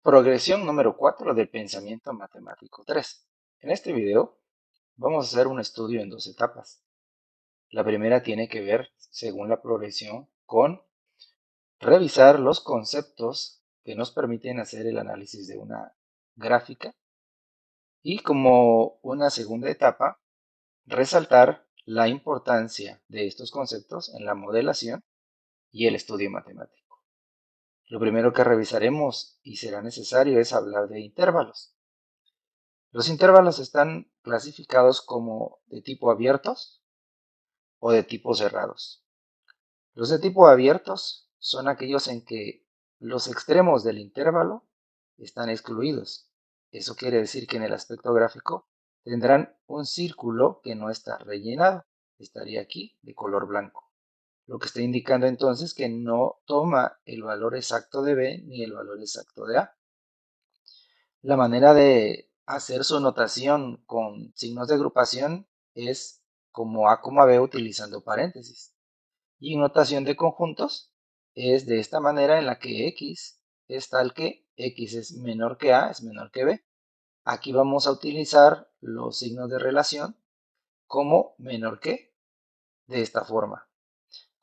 Progresión número 4 del pensamiento matemático 3. En este video vamos a hacer un estudio en dos etapas. La primera tiene que ver, según la progresión, con revisar los conceptos que nos permiten hacer el análisis de una gráfica y como una segunda etapa, resaltar la importancia de estos conceptos en la modelación y el estudio matemático. Lo primero que revisaremos y será necesario es hablar de intervalos. Los intervalos están clasificados como de tipo abiertos o de tipo cerrados. Los de tipo abiertos son aquellos en que los extremos del intervalo están excluidos. Eso quiere decir que en el aspecto gráfico tendrán un círculo que no está rellenado. Estaría aquí de color blanco. Lo que está indicando entonces que no toma el valor exacto de B ni el valor exacto de A. La manera de hacer su notación con signos de agrupación es como A, B utilizando paréntesis. Y notación de conjuntos es de esta manera en la que X es tal que X es menor que A, es menor que B. Aquí vamos a utilizar los signos de relación como menor que, de esta forma.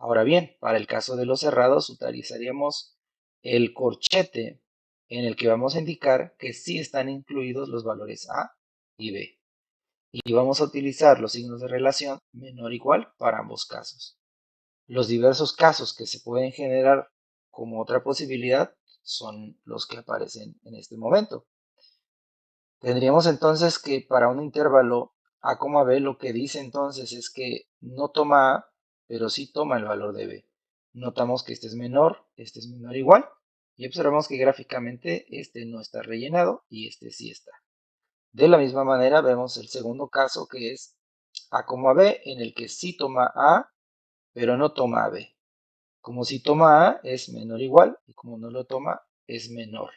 Ahora bien, para el caso de los cerrados utilizaríamos el corchete en el que vamos a indicar que sí están incluidos los valores A y B. Y vamos a utilizar los signos de relación menor o igual para ambos casos. Los diversos casos que se pueden generar como otra posibilidad son los que aparecen en este momento. Tendríamos entonces que para un intervalo A, B, lo que dice entonces es que no toma A, pero sí toma el valor de B. Notamos que este es menor o igual, y observamos que gráficamente este no está rellenado y este sí está. De la misma manera vemos el segundo caso que es A, B, en el que sí toma A, pero no toma B. Como si toma A es menor o igual, y como no lo toma es menor.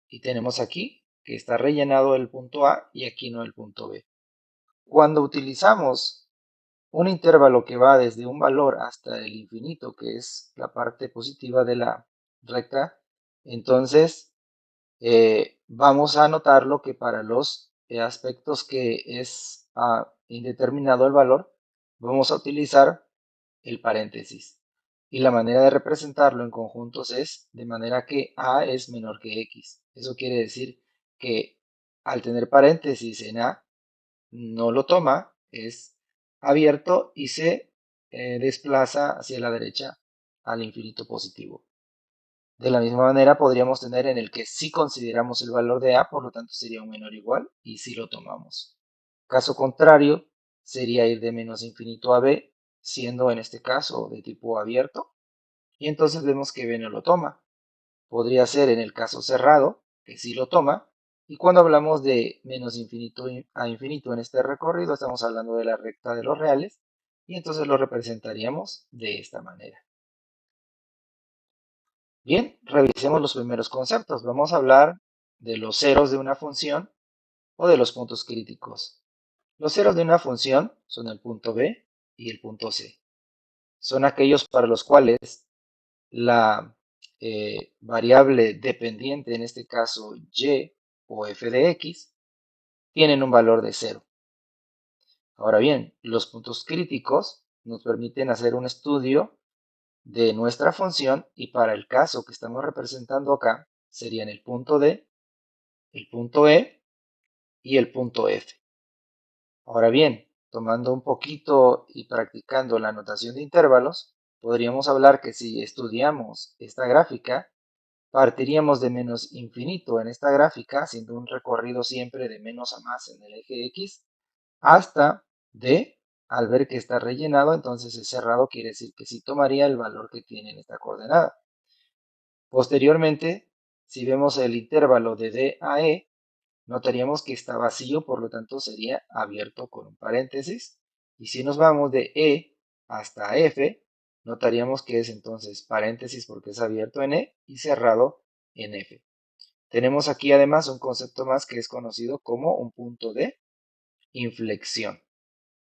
Y tenemos aquí que está rellenado el punto A y aquí no el punto B. Cuando utilizamos un intervalo que va desde un valor hasta el infinito, que es la parte positiva de la recta, entonces vamos a notarlo que para los aspectos que es indeterminado el valor, vamos a utilizar el paréntesis. Y la manera de representarlo en conjuntos es de manera que A es menor que X. Eso quiere decir que al tener paréntesis en A, no lo toma, es abierto y se desplaza hacia la derecha al infinito positivo. De la misma manera podríamos tener en el que si consideramos el valor de A, por lo tanto sería un menor o igual y si lo tomamos. Caso contrario sería ir de menos infinito a B, siendo en este caso de tipo abierto, y entonces vemos que B no lo toma. Podría ser en el caso cerrado, que sí lo toma, y cuando hablamos de menos infinito a infinito en este recorrido, estamos hablando de la recta de los reales, y entonces lo representaríamos de esta manera. Bien, revisemos los primeros conceptos. Vamos a hablar de los ceros de una función o de los puntos críticos. Los ceros de una función son el punto B y el punto C. Son aquellos para los cuales la variable dependiente, en este caso y o f de x, tienen un valor de 0. Ahora bien, los puntos críticos nos permiten hacer un estudio de nuestra función y para el caso que estamos representando acá serían el punto D, el punto E y el punto F. Ahora bien, tomando un poquito y practicando la notación de intervalos, podríamos hablar que si estudiamos esta gráfica, partiríamos de menos infinito en esta gráfica, haciendo un recorrido siempre de menos a más en el eje X, hasta D, al ver que está rellenado, entonces es cerrado, quiere decir que sí tomaría el valor que tiene en esta coordenada. Posteriormente, si vemos el intervalo de D a E, notaríamos que está vacío, por lo tanto sería abierto con un paréntesis. Y si nos vamos de E hasta F, notaríamos que es entonces paréntesis porque es abierto en E y cerrado en F. Tenemos aquí además un concepto más que es conocido como un punto de inflexión.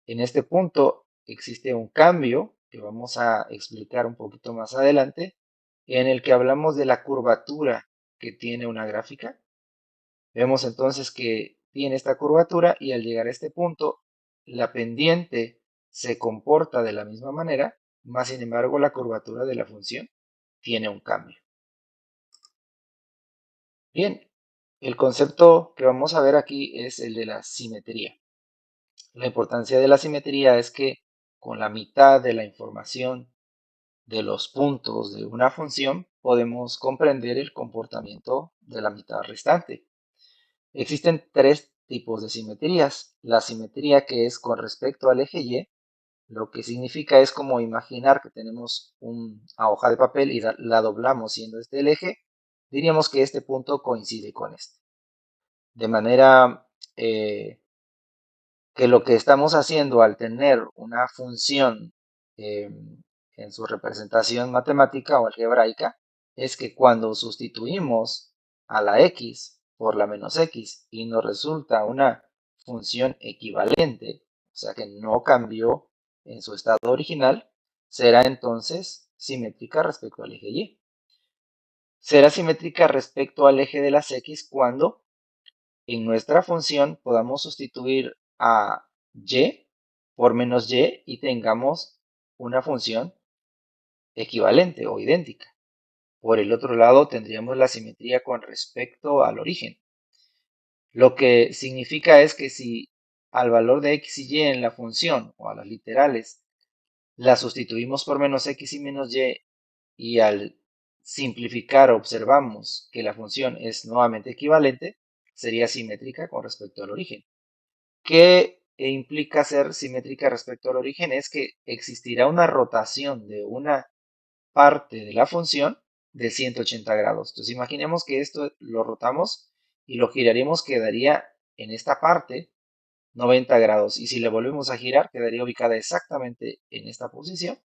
En este punto existe un cambio que vamos a explicar un poquito más adelante, en el que hablamos de la curvatura que tiene una gráfica. Vemos entonces que tiene esta curvatura y al llegar a este punto, la pendiente se comporta de la misma manera, más sin embargo la curvatura de la función tiene un cambio. Bien, el concepto que vamos a ver aquí es el de la simetría. La importancia de la simetría es que con la mitad de la información de los puntos de una función podemos comprender el comportamiento de la mitad restante. Existen tres tipos de simetrías. La simetría que es con respecto al eje Y, lo que significa es como imaginar que tenemos una hoja de papel y la doblamos siendo este el eje, diríamos que este punto coincide con este. De manera que lo que estamos haciendo al tener una función en su representación matemática o algebraica es que cuando sustituimos a la x por la menos x y nos resulta una función equivalente, o sea que no cambió en su estado original, será entonces simétrica respecto al eje y. Será simétrica respecto al eje de las x cuando en nuestra función podamos sustituir a y por menos y tengamos una función equivalente o idéntica. Por el otro lado, tendríamos la simetría con respecto al origen. Lo que significa es que si al valor de x y y en la función o a las literales la sustituimos por menos x y menos y al simplificar observamos que la función es nuevamente equivalente, sería simétrica con respecto al origen. ¿Qué implica ser simétrica respecto al origen? Es que existirá una rotación de una parte de la función de 180 grados. Entonces imaginemos que esto lo rotamos y lo giraríamos, quedaría en esta parte 90 grados. Y si le volvemos a girar, quedaría ubicada exactamente en esta posición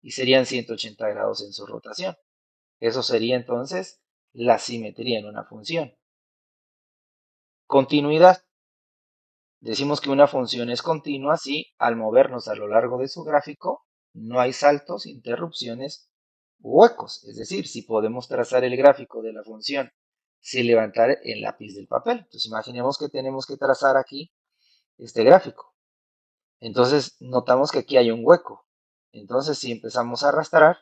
y serían 180 grados en su rotación. Eso sería entonces la simetría en una función. Continuidad. Decimos que una función es continua si al movernos a lo largo de su gráfico no hay saltos, interrupciones u huecos. Es decir, si podemos trazar el gráfico de la función sin levantar el lápiz del papel. Entonces imaginemos que tenemos que trazar aquí este gráfico. Entonces notamos que aquí hay un hueco. Entonces si empezamos a arrastrar,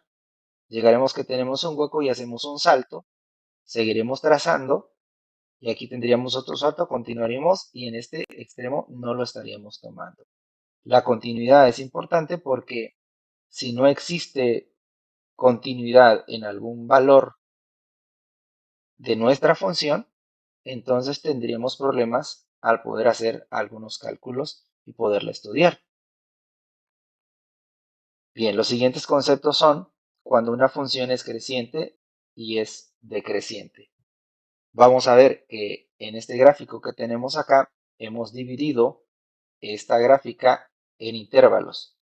llegaremos que tenemos un hueco y hacemos un salto. Seguiremos trazando y aquí tendríamos otro salto, continuaríamos y en este extremo no lo estaríamos tomando. La continuidad es importante porque si no existe continuidad en algún valor de nuestra función, entonces tendríamos problemas al poder hacer algunos cálculos y poderla estudiar. Bien, los siguientes conceptos son cuando una función es creciente y es decreciente. Vamos a ver que en este gráfico que tenemos acá hemos dividido esta gráfica en intervalos.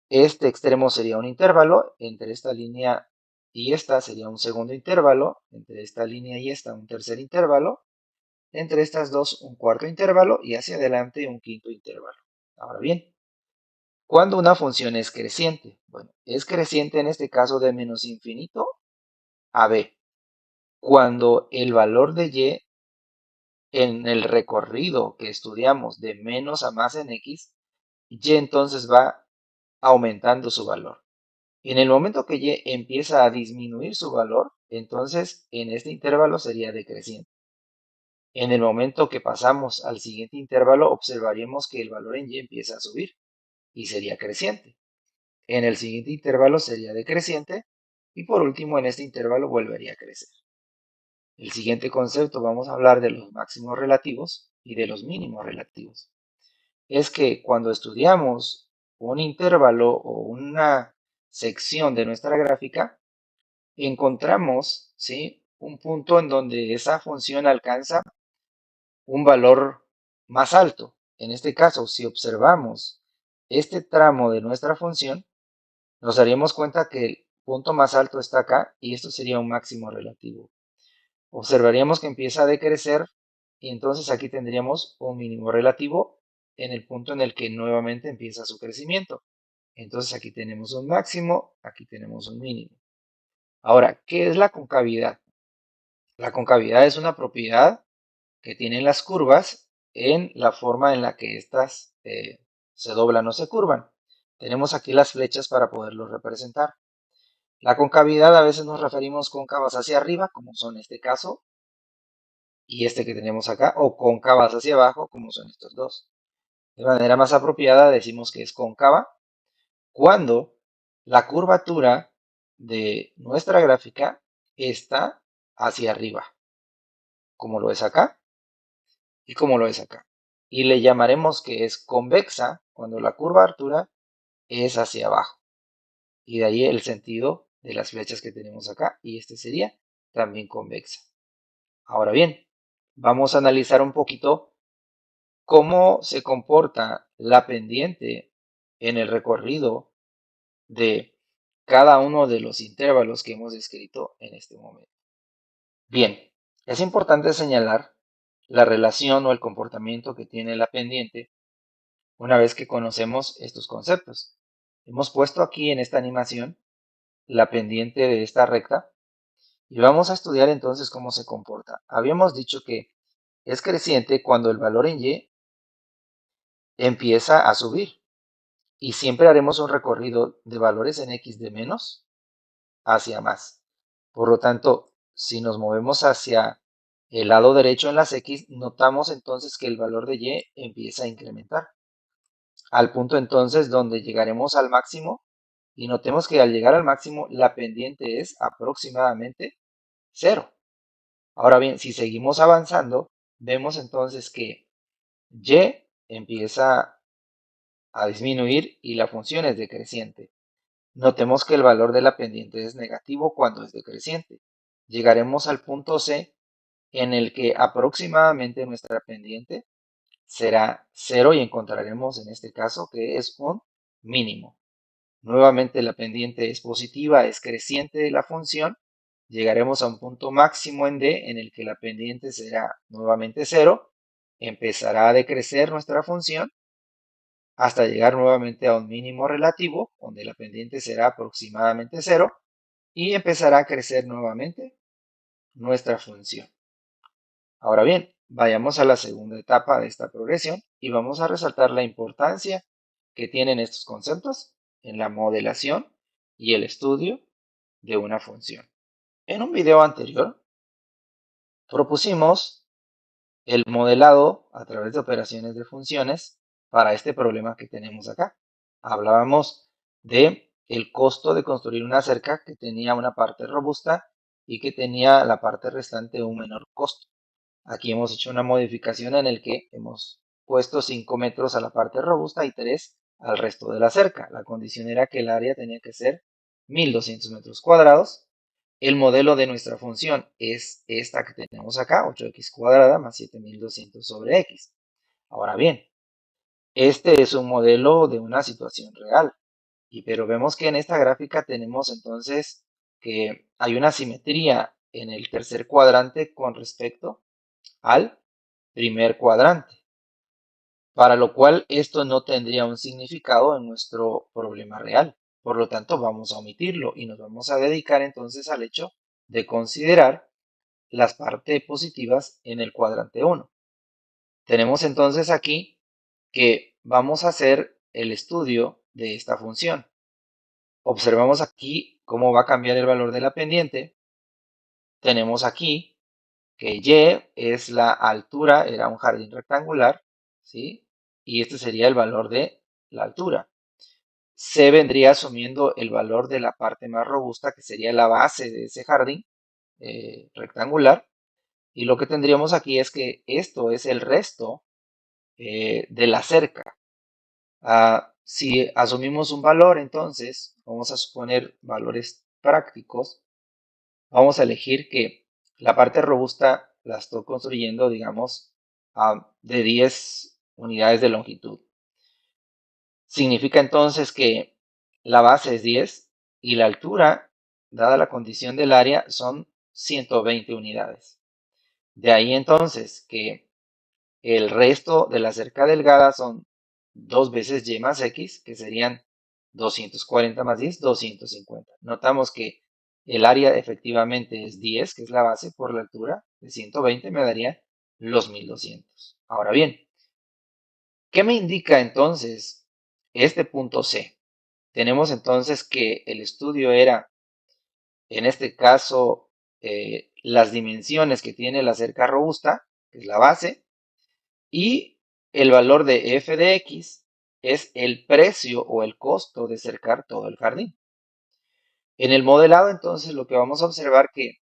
Este extremo sería un intervalo, entre esta línea y esta sería un segundo intervalo, entre esta línea y esta un tercer intervalo, entre estas dos un cuarto intervalo y hacia adelante un quinto intervalo. Ahora bien, ¿cuándo una función es creciente? Bueno, es creciente en este caso de menos infinito a b, cuando el valor de y en el recorrido que estudiamos de menos a más en x, y entonces va aumentando su valor. En el momento que y empieza a disminuir su valor, entonces en este intervalo sería decreciente. En el momento que pasamos al siguiente intervalo, observaríamos que el valor en y empieza a subir y sería creciente. En el siguiente intervalo sería decreciente y por último en este intervalo volvería a crecer. El siguiente concepto vamos a hablar de los máximos relativos y de los mínimos relativos. Es que cuando estudiamos un intervalo o una sección de nuestra gráfica, encontramos, ¿sí?, un punto en donde esa función alcanza un valor más alto. En este caso, si observamos este tramo de nuestra función, nos daríamos cuenta que el punto más alto está acá y esto sería un máximo relativo. Observaríamos que empieza a decrecer y entonces aquí tendríamos un mínimo relativo en el punto en el que nuevamente empieza su crecimiento. Entonces aquí tenemos un máximo, aquí tenemos un mínimo. Ahora, ¿qué es la concavidad? La concavidad es una propiedad que tienen las curvas en la forma en la que éstas se doblan o se curvan. Tenemos aquí las flechas para poderlo representar. La concavidad a veces nos referimos cóncavas hacia arriba, como son este caso y este que tenemos acá, o cóncavas hacia abajo, como son estos dos. De manera más apropiada decimos que es cóncava cuando la curvatura de nuestra gráfica está hacia arriba, como lo es acá y como lo es acá. Y le llamaremos que es convexa cuando la curvatura es hacia abajo. Y de ahí el sentido de las flechas que tenemos acá. Y este sería también convexa. Ahora bien, vamos a analizar un poquito cómo se comporta la pendiente en el recorrido de cada uno de los intervalos que hemos descrito en este momento. Bien, es importante señalar la relación o el comportamiento que tiene la pendiente una vez que conocemos estos conceptos. Hemos puesto aquí en esta animación la pendiente de esta recta y vamos a estudiar entonces cómo se comporta. Habíamos dicho que es creciente cuando el valor en y empieza a subir y siempre haremos un recorrido de valores en x de menos hacia más. Por lo tanto, si nos movemos hacia el lado derecho en las x, notamos entonces que el valor de y empieza a incrementar, al punto entonces donde llegaremos al máximo y notemos que al llegar al máximo la pendiente es aproximadamente 0. Ahora bien, si seguimos avanzando, vemos entonces que y empieza a disminuir y la función es decreciente. Notemos que el valor de la pendiente es negativo cuando es decreciente. Llegaremos al punto C en el que aproximadamente nuestra pendiente será 0 y encontraremos en este caso que es un mínimo. Nuevamente la pendiente es positiva, es creciente de la función. Llegaremos a un punto máximo en D en el que la pendiente será nuevamente 0. Empezará a decrecer nuestra función hasta llegar nuevamente a un mínimo relativo, donde la pendiente será aproximadamente 0 y empezará a crecer nuevamente nuestra función. Ahora bien, vayamos a la segunda etapa de esta progresión y vamos a resaltar la importancia que tienen estos conceptos en la modelación y el estudio de una función. En un video anterior propusimos el modelado a través de operaciones de funciones para este problema que tenemos acá. Hablábamos de el costo de construir una cerca que tenía una parte robusta y que tenía la parte restante un menor costo. Aquí hemos hecho una modificación en el que hemos puesto 5 metros a la parte robusta y 3 al resto de la cerca. La condición era que el área tenía que ser 1200 metros cuadrados. El modelo de nuestra función es esta que tenemos acá, 8x cuadrada más 7200 sobre x. Ahora bien, este es un modelo de una situación real, pero vemos que en esta gráfica tenemos entonces que hay una simetría en el tercer cuadrante con respecto al primer cuadrante, para lo cual esto no tendría un significado en nuestro problema real. Por lo tanto, vamos a omitirlo y nos vamos a dedicar entonces al hecho de considerar las partes positivas en el cuadrante 1. Tenemos entonces aquí que vamos a hacer el estudio de esta función. Observamos aquí cómo va a cambiar el valor de la pendiente. Tenemos aquí que y es la altura, era un jardín rectangular, ¿sí? Y este sería el valor de la altura. C vendría asumiendo el valor de la parte más robusta, que sería la base de ese jardín rectangular. Y lo que tendríamos aquí es que esto es el resto de la cerca. Si asumimos un valor, entonces vamos a suponer valores prácticos. Vamos a elegir que la parte robusta la estoy construyendo, digamos, de 10 unidades de longitud. Significa entonces que la base es 10 y la altura, dada la condición del área, son 120 unidades. De ahí entonces que el resto de la cerca delgada son 2 veces y más x, que serían 240 más 10, 250. Notamos que el área efectivamente es 10, que es la base, por la altura de 120 me daría los 1200. Ahora bien, ¿qué me indica entonces este punto C? Tenemos entonces que el estudio era, en este caso, las dimensiones que tiene la cerca robusta, que es la base, y el valor de f de x es el precio o el costo de cercar todo el jardín. En el modelado, entonces, lo que vamos a observar que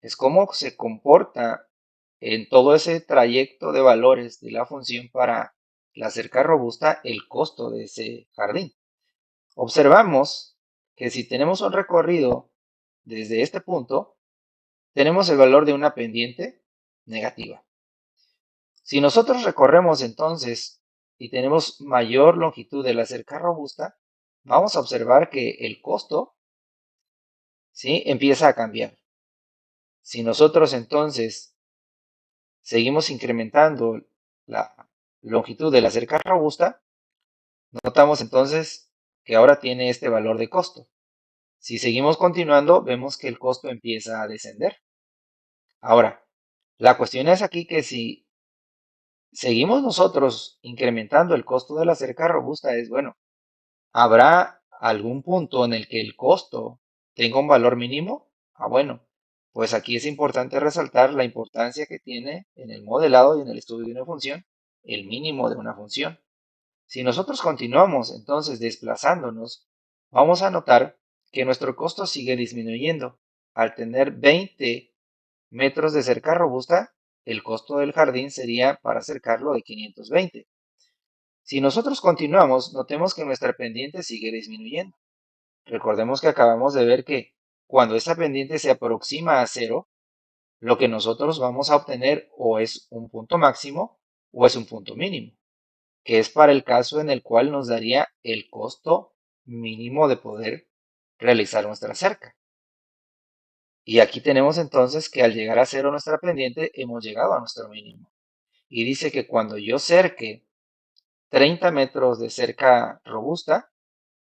es cómo se comporta en todo ese trayecto de valores de la función para la cerca robusta el costo de ese jardín. Observamos que si tenemos un recorrido desde este punto, tenemos el valor de una pendiente negativa. Si nosotros recorremos entonces y tenemos mayor longitud de la cerca robusta, vamos a observar que el costo, ¿sí?, empieza a cambiar. Si nosotros entonces seguimos incrementando la longitud de la cerca robusta, notamos entonces que ahora tiene este valor de costo. Si seguimos continuando, vemos que el costo empieza a descender. Ahora, la cuestión es aquí que si seguimos nosotros incrementando el costo de la cerca robusta, es bueno, ¿habrá algún punto en el que el costo tenga un valor mínimo? Bueno, pues aquí es importante resaltar la importancia que tiene en el modelado y en el estudio de una función el mínimo de una función. Si nosotros continuamos entonces desplazándonos, vamos a notar que nuestro costo sigue disminuyendo. Al tener 20 metros de cerca robusta, el costo del jardín sería para cercarlo de 520. Si nosotros continuamos, notemos que nuestra pendiente sigue disminuyendo. Recordemos que acabamos de ver que cuando esta pendiente se aproxima a cero, lo que nosotros vamos a obtener o es un punto máximo o es un punto mínimo, que es para el caso en el cual nos daría el costo mínimo de poder realizar nuestra cerca. Y aquí tenemos entonces que al llegar a cero nuestra pendiente, hemos llegado a nuestro mínimo. Y dice que cuando yo cerque 30 metros de cerca robusta,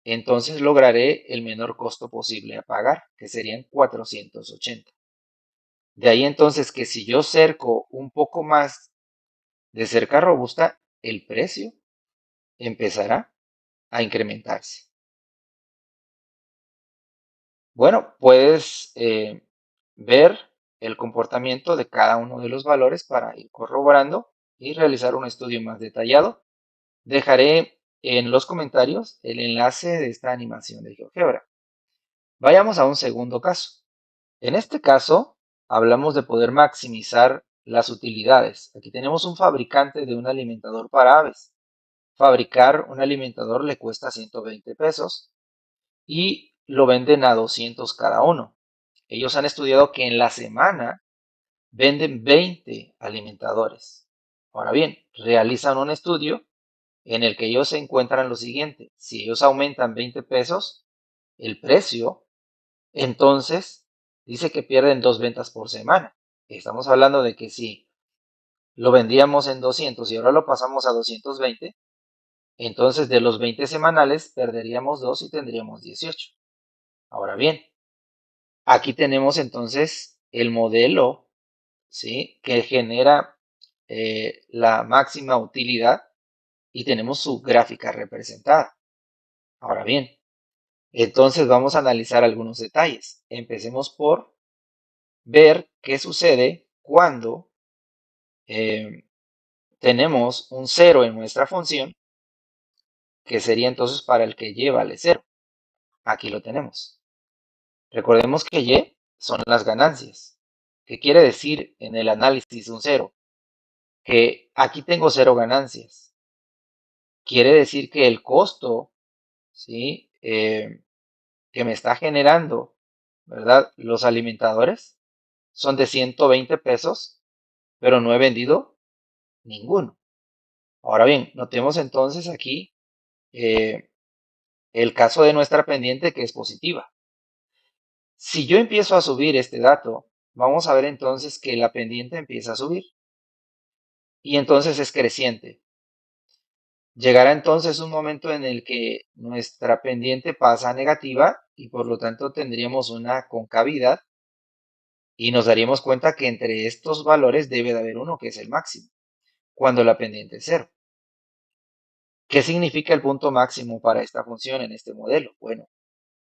entonces lograré el menor costo posible a pagar, que serían 480. De ahí entonces que si yo cerco un poco más de cerca robusta, el precio empezará a incrementarse. Bueno, puedes ver el comportamiento de cada uno de los valores para ir corroborando y realizar un estudio más detallado. Dejaré en los comentarios el enlace de esta animación de GeoGebra. Vayamos a un segundo caso. En este caso, hablamos de poder maximizar las utilidades. Aquí tenemos un fabricante de un alimentador para aves. Fabricar un alimentador le cuesta 120 pesos y lo venden a 200 cada uno. Ellos han estudiado que en la semana venden 20 alimentadores. Ahora bien, realizan un estudio en el que ellos se encuentran lo siguiente: si ellos aumentan 20 pesos el precio, entonces dice que pierden 2 ventas por semana. Estamos hablando de que si lo vendíamos en 200 y ahora lo pasamos a 220, entonces de los 20 semanales perderíamos 2 y tendríamos 18. Ahora bien, aquí tenemos entonces el modelo, ¿sí?, que genera la máxima utilidad y tenemos su gráfica representada. Ahora bien, entonces vamos a analizar algunos detalles. Empecemos por ver qué sucede cuando tenemos un 0 en nuestra función, que sería entonces para el que y vale 0. Aquí lo tenemos. Recordemos que y son las ganancias. ¿Qué quiere decir en el análisis un 0? Que aquí tengo 0 ganancias. Quiere decir que el costo, ¿sí?, que me está generando, ¿verdad?, los alimentadores son de 120 pesos, pero no he vendido ninguno. Ahora bien, notemos entonces aquí el caso de nuestra pendiente, que es positiva. Si yo empiezo a subir este dato, vamos a ver entonces que la pendiente empieza a subir y entonces es creciente. Llegará entonces un momento en el que nuestra pendiente pasa a negativa y por lo tanto tendríamos una concavidad y nos daríamos cuenta que entre estos valores debe de haber uno que es el máximo, cuando la pendiente es cero. ¿Qué significa el punto máximo para esta función en este modelo? Bueno,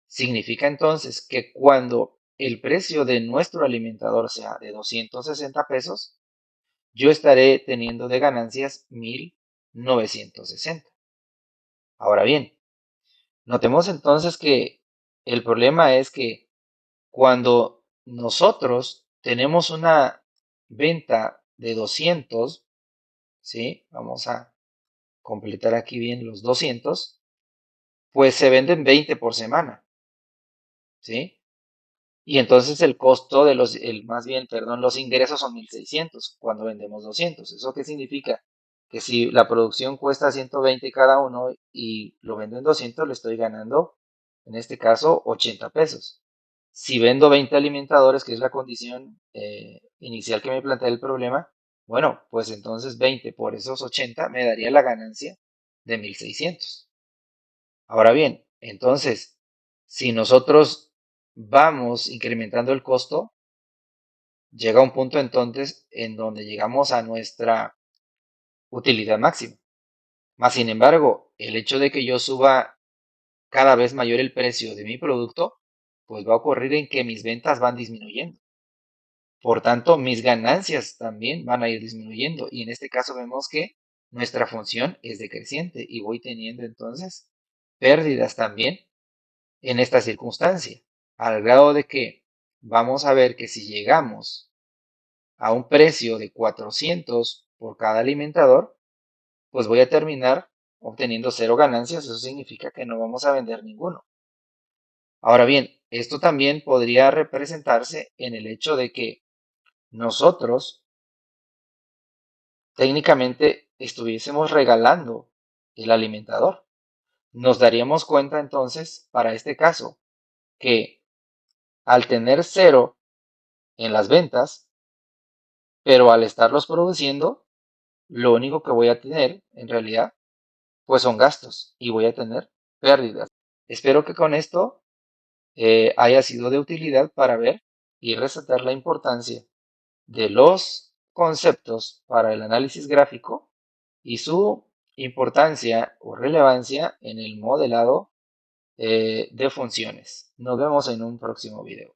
significa entonces que cuando el precio de nuestro alimentador sea de 260 pesos, yo estaré teniendo de ganancias 1960. Ahora bien, notemos entonces que el problema es que cuando nosotros tenemos una venta de 200, ¿sí? Vamos a completar aquí bien los 200, pues se venden 20 por semana, ¿sí? Y entonces el costo de más bien, perdón, los ingresos son 1600 cuando vendemos 200. ¿Eso qué significa? Que si la producción cuesta 120 cada uno y lo vendo en 200, le estoy ganando, en este caso, 80 pesos. Si vendo 20 alimentadores, que es la condición inicial que me plantea el problema, bueno, pues entonces 20 por esos 80 me daría la ganancia de 1600. Ahora bien, entonces, si nosotros vamos incrementando el costo, llega un punto entonces en donde llegamos a nuestra utilidad máxima. Más sin embargo, el hecho de que yo suba cada vez mayor el precio de mi producto, pues va a ocurrir en que mis ventas van disminuyendo. Por tanto, mis ganancias también van a ir disminuyendo. Y en este caso vemos que nuestra función es decreciente y voy teniendo entonces pérdidas también en esta circunstancia, al grado de que vamos a ver que si llegamos a un precio de 400 por cada alimentador, pues voy a terminar obteniendo cero ganancias. Eso significa que no vamos a vender ninguno. Ahora bien, esto también podría representarse en el hecho de que nosotros técnicamente estuviésemos regalando el alimentador. Nos daríamos cuenta entonces, para este caso, que al tener cero en las ventas, pero al estarlos produciendo, lo único que voy a tener en realidad pues son gastos y voy a tener pérdidas. Espero que con esto haya sido de utilidad para ver y resaltar la importancia de los conceptos para el análisis gráfico y su importancia o relevancia en el modelado de funciones. Nos vemos en un próximo video.